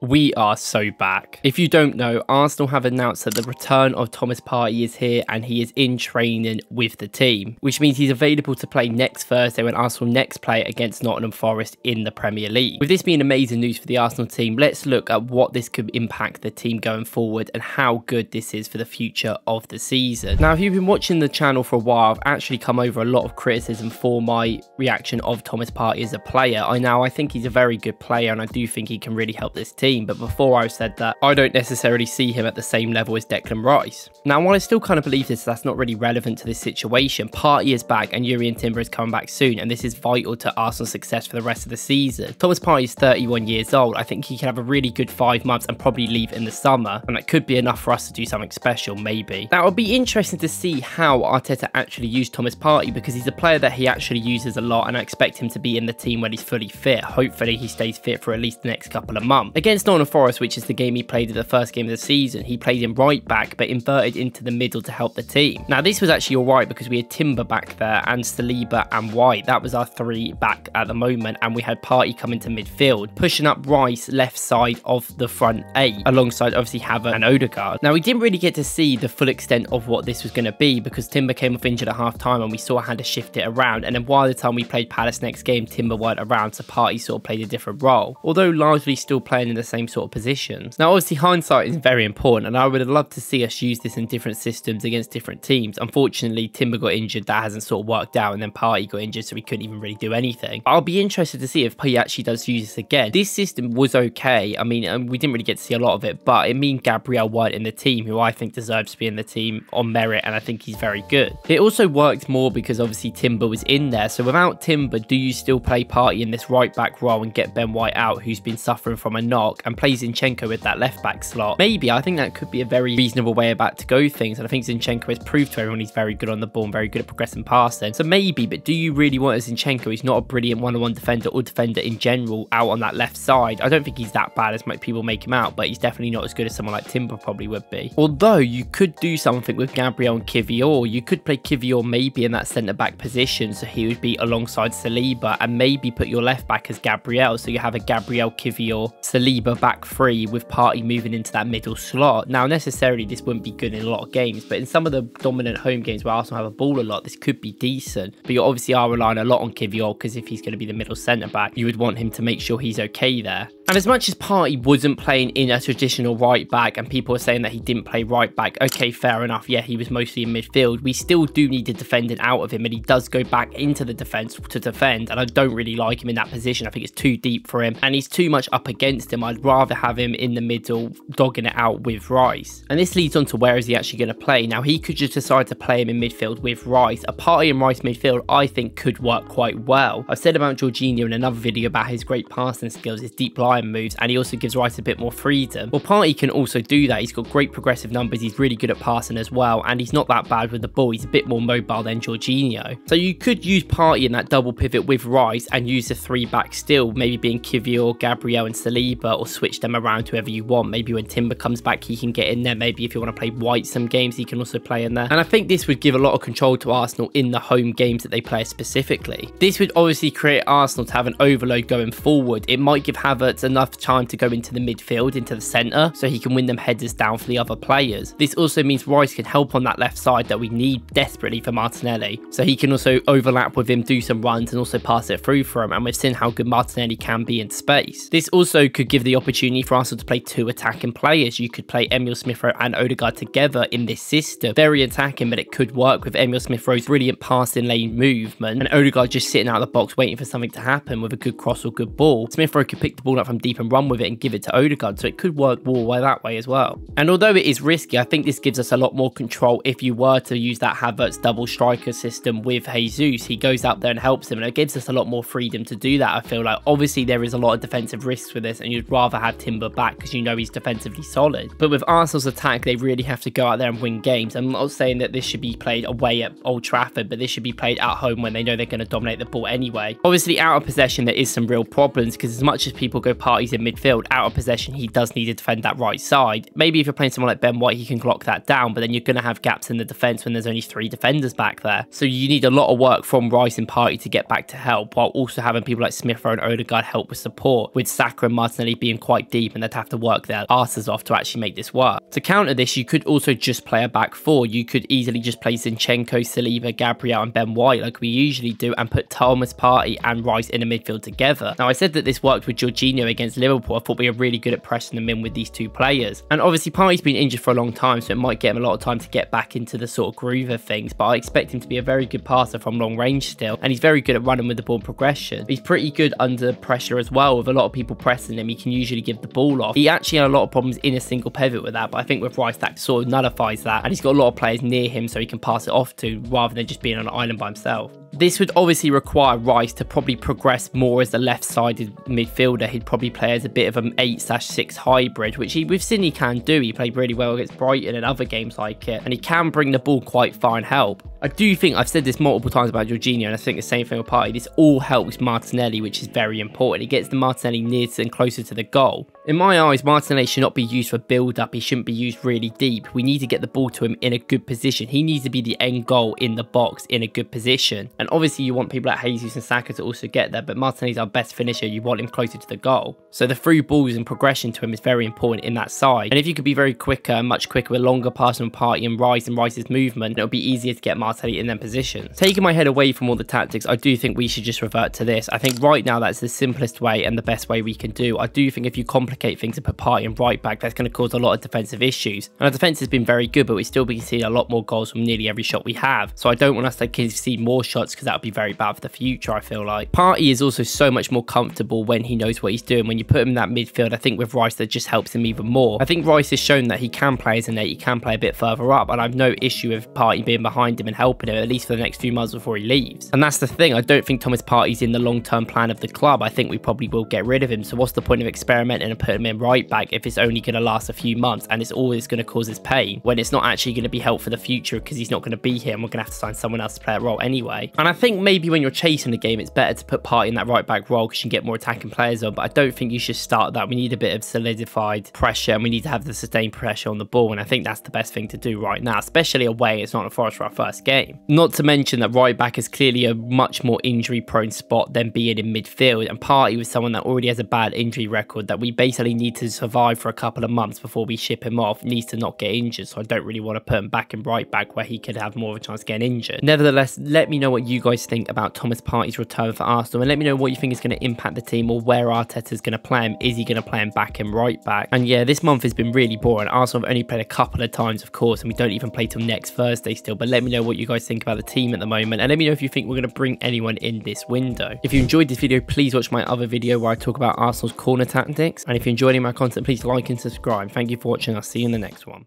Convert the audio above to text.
We are so back. If you don't know, Arsenal have announced that the return of Thomas Partey is here and he is in training with the team, which means he's available to play next Thursday when Arsenal next play against Nottingham Forest in the Premier League. With this being amazing news for the Arsenal team, let's look at what this could impact the team going forward and how good this is for the future of the season. Now, if you've been watching the channel for a while, I've actually come over a lot of criticism for my reaction of Thomas Partey as a player. I think he's a very good player and I do think he can really help this team. But before I said that, I don't necessarily see him at the same level as Declan Rice. Now, while I still kind of believe this, that's not really relevant to this situation. Partey is back and Jurrien Timber is coming back soon, and this is vital to Arsenal's success for the rest of the season. Thomas Partey is 31 years old. I think he can have a really good 5 months and probably leave in the summer, and that could be enough for us to do something special, maybe. Now, it'll be interesting to see how Arteta actually used Thomas Partey, because he's a player that he actually uses a lot, and I expect him to be in the team when he's fully fit. Hopefully, he stays fit for at least the next couple of months. Against Nottingham Forest, which is the game he played at the first game of the season, he played in right back but inverted into the middle to help the team. Now, this was actually alright because we had Timber back there and Saliba and White. That was our 3 back at the moment, and we had Partey coming to midfield, pushing up Rice left side of the front 8 alongside obviously Havertz and Odegaard. Now, we didn't really get to see the full extent of what this was going to be because Timber came off injured at half time and we saw how to shift it around, and then by the time we played Palace next game, Timber weren't around, so Partey sort of played a different role, although largely still playing in the same sort of positions. Now, obviously, hindsight is very important, and I would have loved to see us use this in different systems against different teams. Unfortunately, Timber got injured, that hasn't sort of worked out, and then Partey got injured, so we couldn't even really do anything. I'll be interested to see if he actually does use this again. This system was okay. I mean, we didn't really get to see a lot of it, but it means Gabriel weren't in the team, who I think deserves to be in the team on merit, and I think he's very good. It also worked more because obviously Timber was in there, so without Timber, do you still play Partey in this right back role and get Ben White out, who's been suffering from a knock, and play Zinchenko with that left back slot? Maybe. I think that could be a very reasonable way about to go things, and I think Zinchenko has proved to everyone he's very good on the ball and very good at progressing passing. So maybe, but do you really want a Zinchenko? He's not a brilliant one-on-one defender or defender in general out on that left side. I don't think he's that bad as people make him out, but he's definitely not as good as someone like Timber probably would be. Although you could do something with Gabriel and Kivior. You could play Kivior maybe in that centre-back position, so he would be alongside Saliba, and maybe put your left back as Gabriel, so you have a Gabriel, Kivior, Saliba back 3 with Partey moving into that middle slot. Now, necessarily this wouldn't be good in a lot of games, but in some of the dominant home games where Arsenal have a ball a lot, this could be decent. But you obviously are relying a lot on Kivior, because if he's going to be the middle centre-back, you would want him to make sure he's okay there. And as much as Partey wasn't playing in a traditional right back, and people are saying that he didn't play right back, okay, fair enough, yeah, he was mostly in midfield, we still do need to defend it out of him, and he does go back into the defence to defend, and I don't really like him in that position. I think it's too deep for him, and he's too much up against him. I'd rather have him in the middle, dogging it out with Rice. And this leads on to where is he actually going to play. Now, he could just decide to play him in midfield with Rice. A Partey and Rice midfield, I think, could work quite well. I've said about Jorginho in another video about his great passing skills, his deep line moves, and he also gives Rice a bit more freedom. Well, Partey can also do that. He's got great progressive numbers, he's really good at passing as well, and he's not that bad with the ball. He's a bit more mobile than Jorginho. So you could use Partey in that double pivot with Rice and use the 3 back still, maybe being Kivior, Gabriel and Saliba, or switch them around to whoever you want. Maybe when Timber comes back, he can get in there. Maybe if you want to play White some games, he can also play in there. And I think this would give a lot of control to Arsenal in the home games that they play specifically. This would obviously create Arsenal to have an overload going forward. It might give Havertz enough time to go into the midfield, into the centre, so he can win them headers down for the other players. This also means Rice can help on that left side that we need desperately for Martinelli, so he can also overlap with him, do some runs and also pass it through for him, and we've seen how good Martinelli can be in space. This also could give the opportunity for Arsenal to play 2 attacking players. You could play Emil Smith-Rowe and Odegaard together in this system. Very attacking, but it could work with Emil Smith-Rowe's brilliant passing lane movement and Odegaard just sitting out of the box waiting for something to happen with a good cross or good ball. Smith-Rowe could pick the ball up from deep and run with it and give it to Odegaard, so it could work all way that way as well. And although it is risky, I think this gives us a lot more control if you were to use that Havertz double striker system with Jesus. He goes out there and helps him, and it gives us a lot more freedom to do that. I feel like obviously there is a lot of defensive risks with this, and you'd rather have Timber back because you know he's defensively solid. But with Arsenal's attack, they really have to go out there and win games. I'm not saying that this should be played away at Old Trafford, but this should be played at home when they know they're going to dominate the ball anyway. Obviously, out of possession, there is some real problems because as much as people go Partey's in midfield, out of possession, he does need to defend that right side. Maybe if you're playing someone like Ben White, he can lock that down, but then you're going to have gaps in the defence when there's only 3 defenders back there. So you need a lot of work from Rice and Partey to get back to help, while also having people like Smith Rowe and Odegaard help with support, with Saka and Martinelli being quite deep, and they'd have to work their arses off to actually make this work. To counter this, you could also just play a back 4. You could easily just play Zinchenko, Saliba, Gabriel and Ben White like we usually do, and put Thomas Partey and Rice in a midfield together. Now, I said that this worked with Jorginho against Liverpool. I thought we were really good at pressing them in with these 2 players. And obviously Partey's been injured for a long time, so it might get him a lot of time to get back into the sort of groove of things, but I expect him to be a very good passer from long range still, and he's very good at running with the ball progression. He's pretty good under pressure as well. With a lot of people pressing him, he can usually give the ball off. He actually had a lot of problems in a single pivot with that, but I think with Rice that sort of nullifies that, and he's got a lot of players near him so he can pass it off to, rather than just being on an island by himself. This would obviously require Rice to probably progress more as a left-sided midfielder. He'd probably play as a bit of an 8/6 hybrid, which we've seen he can do. He played really well against Brighton and other games like it, and he can bring the ball quite far and help. I do think, I've said this multiple times about Jorginho, and I think the same thing with Partey, this all helps Martinelli, which is very important. It gets the Martinelli near and closer to the goal. In my eyes, Martinelli should not be used for build-up. He shouldn't be used really deep. We need to get the ball to him in a good position. He needs to be the end goal in the box in a good position. And obviously you want people like Jesus and Saka to also get there, but Martinelli's our best finisher. You want him closer to the goal. So the through balls and progression to him is very important in that side. And if you could be very quicker, much quicker with longer passing Partey and Rice's movement, it'll be easier to get Martinelli in them positions. Taking my head away from all the tactics, I do think we should just revert to this. I think right now that's the simplest way and the best way we can do. I do think if you complicate things and put Partey and right back, that's going to cause a lot of defensive issues. And our defense has been very good, but we still be seeing a lot more goals from nearly every shot we have. So I don't want us to concede more shots, because that would be very bad for the future, I feel like. Partey is also so much more comfortable when he knows what he's doing. When you put him in that midfield, I think with Rice that just helps him even more. I think Rice has shown that he can play as an 8, he can play a bit further up, and I've no issue with Partey being behind him and helping him, at least for the next few months before he leaves. And that's the thing, I don't think Thomas Partey's in the long-term plan of the club. I think we probably will get rid of him, so what's the point of experimenting and putting him in right back if it's only going to last a few months and it's always going to cause us pain, when it's not actually going to be helpful for the future, because he's not going to be here and we're going to have to sign someone else to play that role anyway. And I think maybe when you're chasing the game, it's better to put Partey in that right back role because you can get more attacking players on, but I don't think you should start that. We need a bit of solidified pressure, and we need to have the sustained pressure on the ball, and I think that's the best thing to do right now, especially away. It's not a Forest for our first game. Not to mention that right back is clearly a much more injury prone spot than being in midfield, and Partey was someone that already has a bad injury record that we basically need to survive for a couple of months before we ship him off. He needs to not get injured, so I don't really want to put him back in right back where he could have more of a chance of getting injured. Nevertheless, let me know what you guys think about Thomas Partey's return for Arsenal, and let me know what you think is going to impact the team, or where Arteta's going to play him. Is he going to play him back in right back? And yeah, this month has been really boring. Arsenal have only played a couple of times, of course, and we don't even play till next Thursday still, but let me know what you guys think about the team at the moment, and let me know if you think we're going to bring anyone in this window. If you enjoyed this video, please watch my other video where I talk about Arsenal's corner tactics, and if you're enjoying my content, please like and subscribe. Thank you for watching. I'll see you in the next one.